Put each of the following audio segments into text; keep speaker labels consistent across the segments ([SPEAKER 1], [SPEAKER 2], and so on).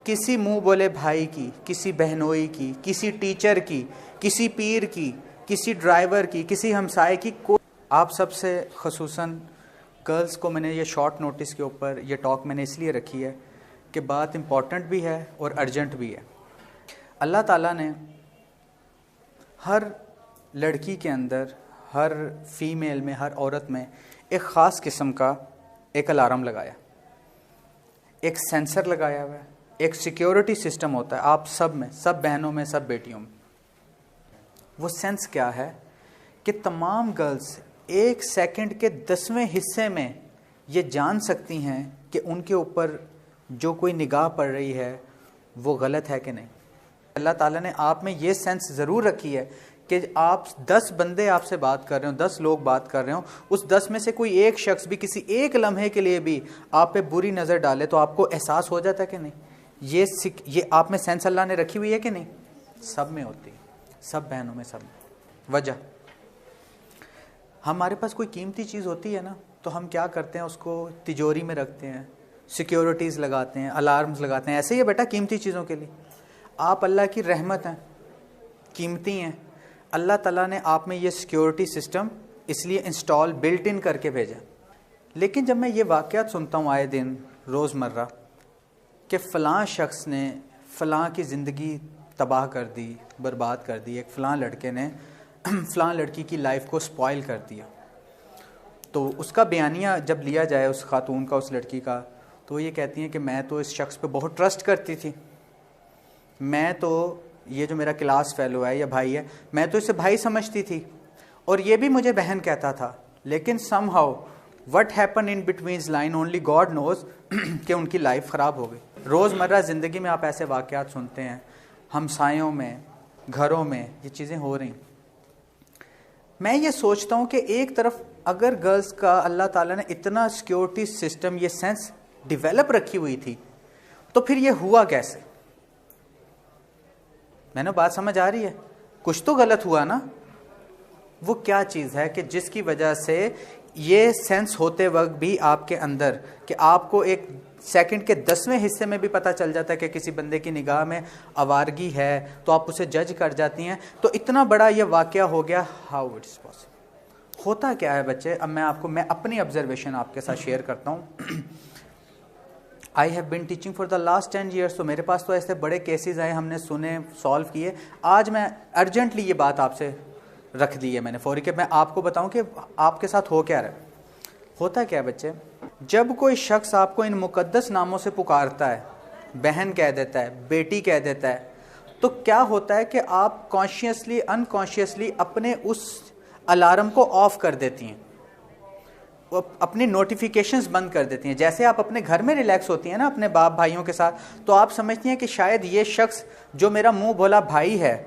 [SPEAKER 1] کسی منہ بولے بھائی کی، کسی بہنوئی کی، کسی ٹیچر کی، کسی پیر کی، کسی ڈرائیور کی، کسی ہمسائے کی، آپ سب سے خصوصاً گرلز کو میں نے یہ شارٹ نوٹس کے اوپر یہ ٹاک میں نے اس لیے رکھی ہے کہ بات امپورٹنٹ بھی ہے اور ارجنٹ بھی ہے۔ اللہ تعالیٰ نے ہر لڑکی کے اندر، ہر فیمیل میں، ہر عورت میں ایک خاص قسم کا ایک الارم لگایا، ایک سینسر لگایا ہوا ہے، ایک سیکیورٹی سسٹم ہوتا ہے آپ سب میں، سب بہنوں میں، سب بیٹیوں میں۔ وہ سینس کیا ہے کہ تمام گرلز ایک سیکنڈ کے 10ویں حصے میں یہ جان سکتی ہیں کہ ان کے اوپر جو کوئی نگاہ پڑ رہی ہے وہ غلط ہے کہ نہیں۔ اللہ تعالیٰ نے آپ میں یہ سینس ضرور رکھی ہے کہ آپ 10 بندے آپ سے بات کر رہے ہوں، 10 لوگ بات کر رہے ہوں، اس 10 میں سے کوئی ایک شخص بھی کسی ایک لمحے کے لیے بھی آپ پہ بری نظر ڈالے تو آپ کو احساس ہو جاتا ہے کہ نہیں۔ یہ آپ میں سینس اللہ نے رکھی ہوئی ہے کہ نہیں؟ سب میں ہوتی ہے، سب بہنوں میں، سب میں۔ وجہ ہمارے پاس کوئی قیمتی چیز ہوتی ہے نا تو ہم کیا کرتے ہیں، اس کو تجوری میں رکھتے ہیں، سیکیورٹیز لگاتے ہیں، الارمز لگاتے ہیں۔ ایسے ہی ہے بیٹا قیمتی چیزوں کے لیے، آپ اللہ کی رحمت ہیں، قیمتی ہیں، اللہ تعالیٰ نے آپ میں یہ سیکیورٹی سسٹم اس لیے انسٹال بلٹ ان کر کے بھیجا۔ لیکن جب میں یہ واقعات سنتا ہوں آئے دن روزمرہ کہ فلاں شخص نے فلاں کی زندگی تباہ کر دی، برباد کر دی، ایک فلاں لڑکے نے فلاں لڑکی کی لائف کو سپوائل کر دیا، تو اس کا بیانیہ جب لیا جائے اس خاتون کا، اس لڑکی کا، تو وہ یہ کہتی ہیں کہ میں تو اس شخص پہ بہت ٹرسٹ کرتی تھی، میں تو یہ جو میرا کلاس فیلو ہے یا بھائی ہے، میں تو اسے بھائی سمجھتی تھی اور یہ بھی مجھے بہن کہتا تھا، لیکن somehow what happen in betweens line only God knows کہ ان کی لائف خراب ہو گئی۔ روزمرہ زندگی میں آپ ایسے واقعات سنتے ہیں، ہمسایوں میں، گھروں میں یہ چیزیں ہو رہی۔ میں یہ سوچتا ہوں کہ ایک طرف اگر گرلز کا اللہ تعالیٰ نے اتنا سیکیورٹی سسٹم، یہ سینس ڈیولپ رکھی ہوئی تھی، تو پھر یہ ہوا کیسے؟ میں نے بات سمجھ آ رہی ہے؟ کچھ تو غلط ہوا نا۔ وہ کیا چیز ہے کہ جس کی وجہ سے یہ سینس ہوتے وقت بھی آپ کے اندر، کہ آپ کو ایک سیکنڈ کے 10ویں حصے میں بھی پتہ چل جاتا ہے کہ کسی بندے کی نگاہ میں آوارگی ہے تو آپ اسے جج کر جاتی ہیں، تو اتنا بڑا یہ واقعہ ہو گیا۔ How it is possible? ہوتا کیا ہے بچے؟ اب میں اپنی آبزرویشن آپ کے ساتھ شیئر کرتا ہوں۔ I have been teaching for the last 10 years، تو میرے پاس تو ایسے بڑے کیسز آئے، ہم نے سنے، سالو کیے۔ آج میں ارجنٹلی یہ بات آپ سے رکھ دی ہے میں نے فوری، کہ میں آپ کو بتاؤں کہ آپ کے ساتھ ہو کیا رہا ہے۔ ہوتا کیا ہے بچے؟ جب کوئی شخص آپ کو ان مقدس ناموں سے پکارتا ہے، بہن کہہ دیتا ہے، بیٹی کہہ دیتا ہے، تو کیا ہوتا ہے کہ آپ کانشیسلی انکانشیسلی اپنے اس الارم کو آف کر دیتی ہیں، اپنی نوٹیفیکیشنز بند کر دیتی ہیں۔ جیسے آپ اپنے گھر میں ریلیکس ہوتی ہیں نا اپنے باپ بھائیوں کے ساتھ، تو آپ سمجھتی ہیں کہ شاید یہ شخص جو میرا منہ بولا بھائی ہے،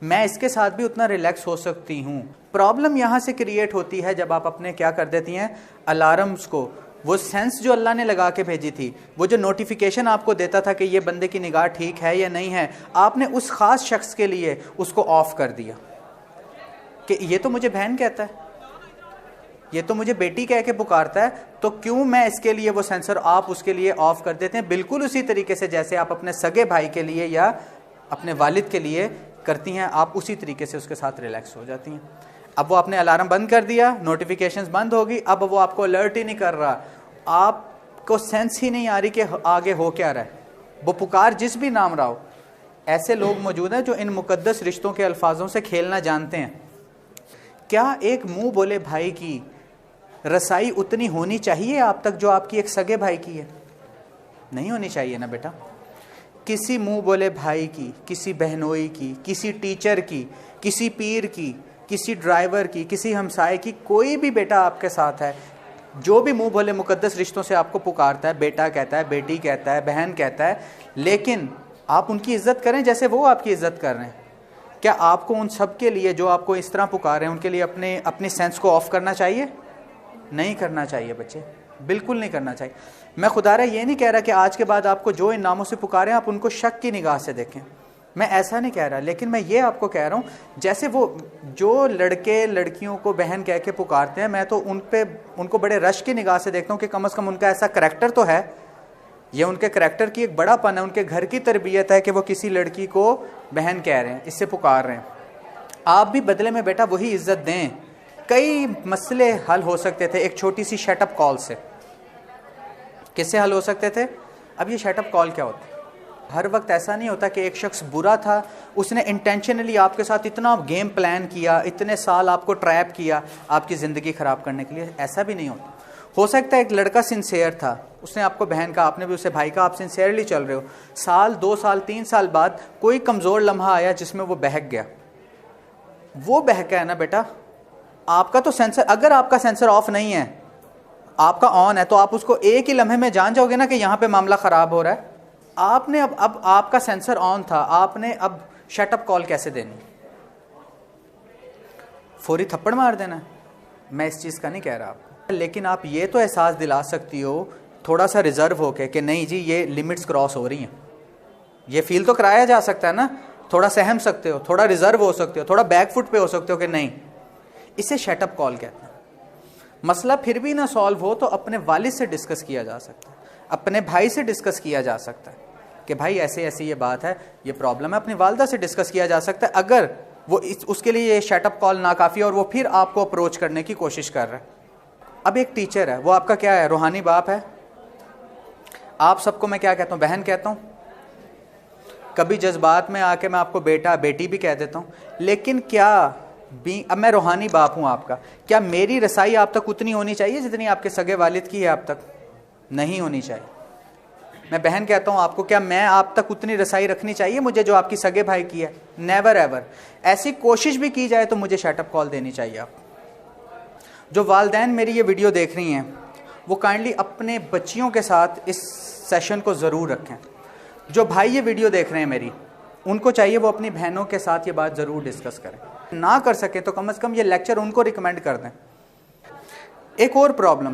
[SPEAKER 1] میں اس کے ساتھ بھی اتنا ریلیکس ہو سکتی ہوں۔ پرابلم یہاں سے کریٹ ہوتی ہے جب آپ اپنے کیا کر دیتی ہیں، الارمز کو، وہ سینس جو اللہ نے لگا کے بھیجی تھی، وہ جو نوٹیفیکیشن آپ کو دیتا تھا کہ یہ بندے کی نگاہ ٹھیک ہے یا نہیں ہے، آپ نے اس خاص شخص کے لیے اس کو آف کر دیا کہ یہ تو مجھے بہن کہتا ہے، یہ تو مجھے بیٹی کہہ کے پکارتا ہے، تو کیوں میں اس کے لیے وہ سینسر آپ اس کے لیے آف کر دیتے ہیں۔ بالکل اسی طریقے سے جیسے آپ اپنے سگے بھائی کے لیے یا اپنے والد کے لیے کرتی ہیں، آپ اسی طریقے سے اس کے ساتھ ریلیکس ہو جاتی ہیں۔ اب وہ آپ نے الارم بند کر دیا، نوٹیفیکیشنز بند ہوگی، اب وہ آپ کو الرٹ ہی نہیں کر رہا، آپ کو سینس ہی نہیں آ رہی کہ آگے ہو کیا رہا ہے، وہ پکار جس بھی نام رہا ہو۔ ایسے لوگ موجود ہیں جو ان مقدس رشتوں کے الفاظوں سے کھیلنا جانتے ہیں۔ کیا ایک منہ بولے بھائی کی رسائی اتنی ہونی چاہیے آپ تک جو آپ کی ایک سگے بھائی کی ہے؟ نہیں ہونی چاہیے نا بیٹا۔ کسی منہ بولے بھائی کی، کسی بہنوئی کی، کسی ٹیچر کی، کسی پیر کی، کسی ڈرائیور کی، کسی ہمسائے کی، کوئی بھی بیٹا آپ کے ساتھ ہے جو بھی منہ بولے مقدس رشتوں سے آپ کو پکارتا ہے، بیٹا کہتا ہے، بیٹی کہتا ہے، بہن کہتا ہے، لیکن آپ ان کی عزت کریں جیسے وہ آپ کی عزت کر رہے ہیں۔ کیا آپ کو ان سب کے لیے جو آپ کو اس طرح پکارے ہیں ان کے لیے اپنی سینس کو آف کرنا چاہیے؟ نہیں کرنا چاہیے بچے، بالکل نہیں کرنا چاہیے۔ میں خدا رہا یہ نہیں کہہ رہا کہ آج کے بعد آپ کو جو ان ناموں سے پکارے ہیں آپ ان کو شک کی نگاہ سے دیکھیں، میں ایسا نہیں کہہ رہا، لیکن میں یہ آپ کو کہہ رہا ہوں جیسے وہ جو لڑکے لڑکیوں کو بہن کہہ کے پکارتے ہیں، میں تو ان کو بڑے رش کی نگاہ سے دیکھتا ہوں کہ کم از کم ان کا ایسا کریکٹر تو ہے، یہ ان کے کریکٹر کی ایک بڑا پن ہے, ان کے گھر کی تربیت ہے کہ وہ کسی لڑکی کو بہن کہہ رہے ہیں, اس سے پکار رہے ہیں. آپ بھی بدلے میں بیٹا وہی عزت دیں. کئی مسئلے حل ہو سکتے تھے ایک چھوٹی سی شٹ اپ کال سے. کس سے حل ہو سکتے تھے؟ اب یہ شٹ اپ کال کیا ہوتا ہے؟ ہر وقت ایسا نہیں ہوتا کہ ایک شخص برا تھا, اس نے انٹینشنلی آپ کے ساتھ اتنا گیم پلان کیا, اتنے سال آپ کو ٹریپ کیا آپ کی زندگی خراب کرنے کے لیے. ایسا بھی نہیں ہوتا. ہو سکتا ہے ایک لڑکا سنسیئر تھا, اس نے آپ کو بہن کا, آپ نے بھی اسے بھائی کا, آپ سنسیئرلی چل رہے ہو, سال 2 سال 3 سال بعد کوئی کمزور لمحہ آیا جس میں وہ بہک گیا. وہ بہکا ہے نا بیٹا, آپ کا تو سینسر, اگر آپ کا سینسر آف نہیں ہے, آپ کا آن ہے, تو آپ اس کو ایک ہی لمحے میں جان جاؤ گے نا کہ یہاں پہ معاملہ خراب ہو رہا ہے. آپ نے اب آپ کا سینسر آن تھا, آپ نے اب شٹ اپ کال کیسے دینی؟ فوری تھپڑ مار دینا؟ میں اس چیز کا نہیں کہہ رہا آپ کو, لیکن آپ یہ تو احساس دلا سکتی ہو تھوڑا سا ریزرو ہو کے کہ نہیں جی یہ لمٹس کراس ہو رہی ہیں. یہ فیل تو کرایا جا سکتا ہے نا, تھوڑا سہم سکتے ہو, تھوڑا ریزرو ہو سکتے ہو, تھوڑا بیک فٹ پہ ہو سکتے ہو کہ نہیں. اسے شٹ اپ کال کہتے ہیں. مسئلہ پھر بھی نہ سالو ہو تو اپنے والد سے ڈسکس کیا جا سکتا ہے, اپنے بھائی سے ڈسکس کیا جا سکتا ہے کہ بھائی ایسے ایسی یہ بات ہے, یہ پرابلم ہے. اپنی والدہ سے ڈسکس کیا جا سکتا ہے اگر وہ اس کے لیے یہ شٹ اپ کال ناکافی ہے اور وہ پھر آپ کو اپروچ کرنے کی کوشش کر رہا ہے. اب ایک ٹیچر ہے, وہ آپ کا کیا ہے؟ روحانی باپ ہے. آپ سب کو میں کیا کہتا ہوں؟ بہن کہتا ہوں. کبھی جذبات میں آ کے میں آپ کو بیٹا بیٹی بھی کہہ دیتا ہوں. لیکن کیا اب میں روحانی باپ ہوں آپ کا, کیا میری رسائی آپ تک اتنی ہونی چاہیے جتنی آپ کے سگے والد کی ہے آپ تک؟ نہیں ہونی چاہیے. میں بہن کہتا ہوں آپ کو, کیا میں آپ تک اتنی رسائی رکھنی چاہیے مجھے جو آپ کی سگے بھائی کی ہے؟ Never ever. ایسی کوشش بھی کی جائے تو مجھے شٹ اپ کال دینی چاہیے. آپ جو والدین میری یہ ویڈیو دیکھ رہی ہیں وہ کائنڈلی اپنے بچیوں کے ساتھ اس سیشن کو ضرور رکھیں. جو بھائی یہ ویڈیو دیکھ رہے ہیں میری, ان کو چاہیے وہ اپنی بہنوں کے ساتھ یہ بات ضرور ڈسکس کریں. نہ کر سکیں تو کم از کم یہ لیکچر ان کو ریکمینڈ کر دیں. ایک اور پرابلم,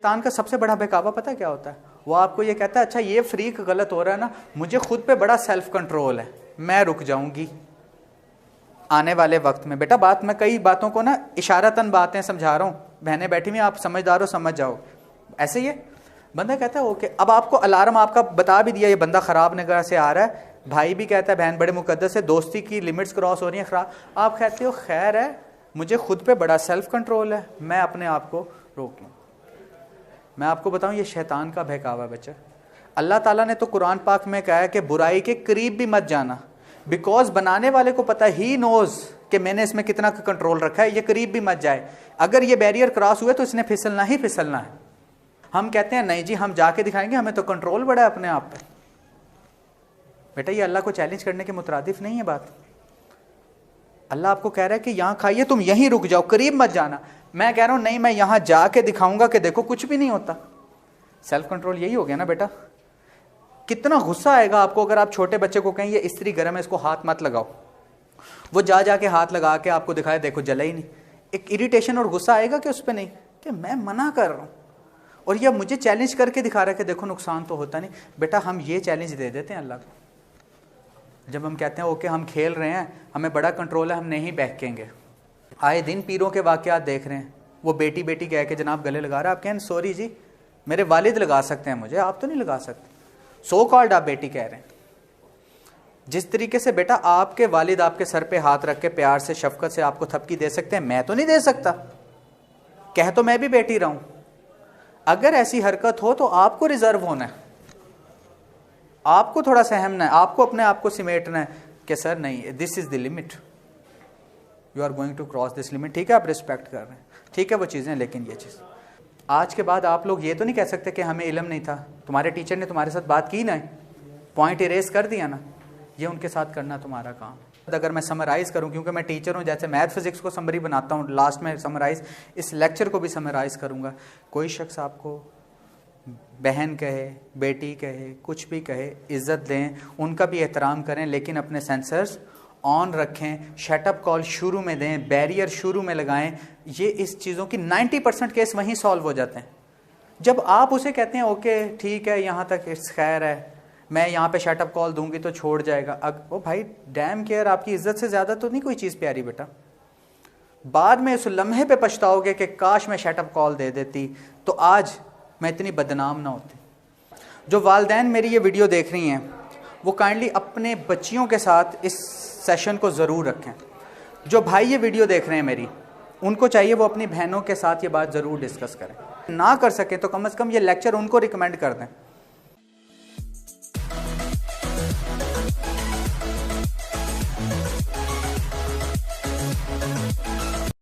[SPEAKER 1] شیطان کا سب سے بڑا بہکاوا پتہ کیا ہوتا ہے؟ وہ آپ کو یہ کہتا ہے اچھا یہ فریق غلط ہو رہا ہے نا, مجھے خود پہ بڑا سیلف کنٹرول ہے, میں رک جاؤں گی آنے والے وقت میں. بیٹا بات میں کئی باتوں کو نا اشارتاً باتیں سمجھا رہا ہوں, بہنیں بیٹھی ہوئی آپ سمجھدار ہو, سمجھ جاؤ. ایسے یہ بندہ کہتا ہے اوکے, اب آپ کو الارم آپ کا بتا بھی دیا یہ بندہ خراب نگاہ سے آ رہا ہے. بھائی بھی کہتا ہے بہن بڑے مقدس ہے, دوستی کی لمٹس کراس ہو رہی ہیں خراب. آپ کہتے ہو خیر ہے, مجھے خود پہ بڑا سیلف کنٹرول ہے, میں اپنے آپ کو روک لوں. میں آپ کو بتاؤں یہ شیطان کا بہکاوا بچہ. اللہ تعالیٰ نے تو قرآن پاک میں کہا ہے کہ برائی کے قریب بھی مت جانا, بیکاز بنانے والے کو پتہ, ہی نوز کہ میں نے اس میں کتنا کنٹرول رکھا ہے, یہ قریب بھی مت جائے. اگر یہ بیریئر کراس ہوئے تو اس نے پھسلنا ہی پھسلنا ہے. ہم کہتے ہیں نہیں جی ہم جا کے دکھائیں گے, ہمیں تو کنٹرول بڑا ہے اپنے آپ پہ. بیٹا یہ اللہ کو چیلنج کرنے کے مترادف نہیں ہے بات. اللہ آپ کو کہہ رہا ہے کہ یہاں کھائیے, تم یہیں رک جاؤ, قریب مت جانا. میں کہہ رہا ہوں نہیں, میں یہاں جا کے دکھاؤں گا کہ دیکھو کچھ بھی نہیں ہوتا. سیلف کنٹرول یہی ہو گیا نا بیٹا. کتنا غصہ آئے گا آپ کو اگر آپ چھوٹے بچے کو کہیں یہ استری گرم ہے اس کو ہاتھ مت لگاؤ, وہ جا کے ہاتھ لگا کے آپ کو دکھائے دیکھو جلا ہی نہیں. ایک اریٹیشن اور غصہ آئے گا کہ اس پہ نہیں, کہ میں منع کر رہا ہوں اور یہ مجھے چیلنج کر کے دکھا رہا ہے کہ دیکھو نقصان تو ہوتا نہیں. بیٹا ہم یہ چیلنج دے دیتے ہیں اللہ کو جب ہم کہتے ہیں اوکے ہم کھیل رہے ہیں, ہمیں بڑا کنٹرول ہے, ہم نہیں بہکیں گے. آئے دن پیروں کے واقعات دیکھ رہے ہیں, وہ بیٹی بیٹی کہہ کے جناب گلے لگا رہا ہے, آپ کہیں سوری جی میرے والد لگا سکتے ہیں مجھے, آپ تو نہیں لگا سکتے. سو کالڈ آپ بیٹی کہہ رہے ہیں. جس طریقے سے بیٹا آپ کے والد آپ کے سر پہ ہاتھ رکھ کے پیار سے شفقت سے آپ کو تھپکی دے سکتے ہیں, میں تو نہیں دے سکتا, کہہ تو میں بھی بیٹی رہا ہوں. اگر ایسی حرکت ہو تو آپ کو ریزرو ہونا ہے, آپ کو تھوڑا سہمنا ہے, آپ کو اپنے آپ کو سمیٹنا ہے کہ سر نہیں, this is the limit, you are going to cross this limit. ٹھیک ہے آپ رسپیکٹ کر رہے ہیں, ٹھیک ہے وہ چیزیں, لیکن یہ چیز آج کے بعد آپ لوگ یہ تو نہیں کہہ سکتے کہ ہمیں علم نہیں تھا, تمہارے ٹیچر نے تمہارے ساتھ بات کی نا, پوائنٹ اریز کر دیا نا, یہ ان کے ساتھ کرنا تمہارا کام. اگر میں سمرائز کروں, کیونکہ میں ٹیچر ہوں, جیسے میتھ فزکس کو سمری بناتا ہوں, لاسٹ میں سمرائز, اس لیکچر کو بھی سمرائز کروں گا. کوئی شخص آپ کو بہن کہے, بیٹی کہے, کچھ بھی کہے, عزت دیں, ان کا بھی احترام کریں, لیکن اپنے سینسرز آن رکھیں. شٹ اپ کال شروع میں دیں, بیریئر شروع میں لگائیں. یہ اس چیزوں کی 90% کیس وہیں سالو ہو جاتے ہیں. جب آپ اسے کہتے ہیں اوکے ٹھیک ہے یہاں تک اٹس خیر ہے, میں یہاں پہ شٹ اپ کال دوں گی تو چھوڑ جائے گا. او بھائی ڈیم کیئر, آپ کی عزت سے زیادہ تو نہیں کوئی چیز پیاری بیٹا. بعد میں اس لمحے پہ پچھتاؤ گے کہ کاش میں شٹ اپ کال دے دیتی, تو آج میں اتنی بدنام نہ ہوتی. جو والدین میری یہ ویڈیو دیکھ رہی ہیں وہ کائنڈلی اپنے بچیوں کے ساتھ اس سیشن کو ضرور رکھیں. جو بھائی یہ ویڈیو دیکھ رہے ہیں میری، ان کو چاہیے وہ اپنی بہنوں کے ساتھ یہ بات ضرور ڈسکس کریں. نہ کر سکیں تو کم از کم یہ لیکچر ان کو ریکمینڈ کر دیں.